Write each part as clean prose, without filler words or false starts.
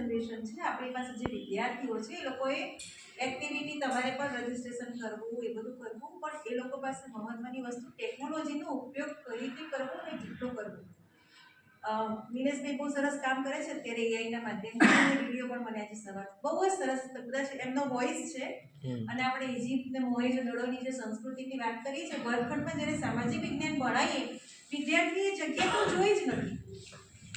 Generation છે, આપણી પાસે જે વિદ્યાર્થીઓ છે એ લોકોએ એક્ટિવિટી તમારે પણ રજીસ્ટ્રેશન કરવું, એ બધું કરવું, પણ એ લોકો પાસે મહત્વની વસ્તુ ટેકનોલોજીનો ઉપયોગ કઈ રીતે કરવો અને કેટલો કરવો. નિલેશભાઈ બહુ સરસ કામ કરે છે અત્યારે એઆઈના માધ્યમથી, વિડીયો પણ બન્યા છે સવાર, બહુ જ સરસ. કદાચ એમનો વોઇસ છે. અને આપણે ઇજિપ્ત ને મોહેંજો-દડોની જે સંસ્કૃતિની વાત કરી છે, વર્ગખંડમાં જ્યારે સામાજિક વિજ્ઞાન ભણાવીએ વિદ્યાર્થીએ જગ્યા તો જોઈ જ નથી,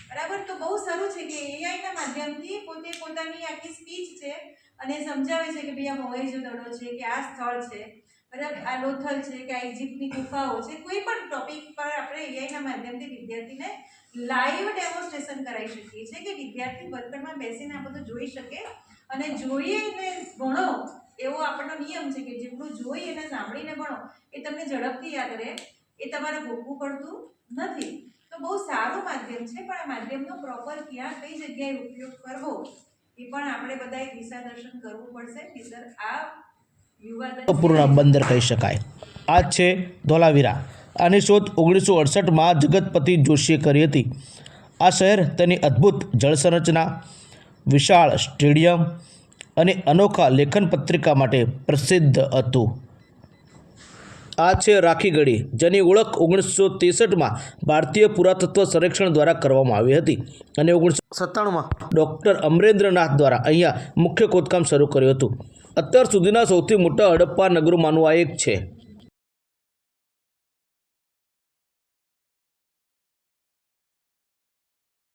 બરાબર. તો બહુ સારું છે કે એઆઈના માધ્યમથી પોતે પોતાની આખી સ્પીચ છે અને સમજાવે છે કે ભાઈ આ મોહેંજો-દડો છે, કે આ સ્થળ છે, બરાબર, આ લોથલ છે, કે આ ઇજિપ્તની ગુફાઓ છે. કોઈ પણ ટોપિક પર આપણે એઆઈના માધ્યમથી વિદ્યાર્થીને લાઈવ ડેમોન્સ્ટ્રેશન કરાવી શકીએ છીએ કે વિદ્યાર્થી વર્ગખંડમાં બેસીને આ બધું જોઈ શકે અને જોઈને ભણો એવો આપણો નિયમ છે કે જેટલું જોઈ અને સાંભળીને ભણો એ તમને ઝડપથી યાદ રહે, એ તમારે ભૂખવું પડતું નથી. તો બહુ સારું માધ્યમ છે, પણ આ માધ્યમનો પ્રોપર ક્યાં કઈ જગ્યાએ ઉપયોગ કરવો એ પણ આપણે બધાએ દિશા દર્શન કરવું પડશે. નહીંતર આ પૂર્ણ બંદર કહી શકાય. આ છે ધોલાવીરા. આની શોધ 1968માં જગતપતિ જોશીએ કરી હતી. આ શહેર તેની અદ્ભુત જળ સંરચના, વિશાળ સ્ટેડિયમ અને અનોખા લેખન પત્રિકા માટે પ્રસિદ્ધ હતું. આ છે રાખીગઢી, જેની ઓળખ 1963માં ભારતીય પુરાતત્વ સર્વેક્ષણ દ્વારા કરવામાં આવી હતી અને 1997માં ડૉક્ટર અમરેન્દ્રનાથ દ્વારા અહીંયા મુખ્ય ખોદકામ શરૂ કર્યું હતું. અત્યાર સુધીના સૌથી મોટા હડપ્પા નગરોમાંનું આ એક છે.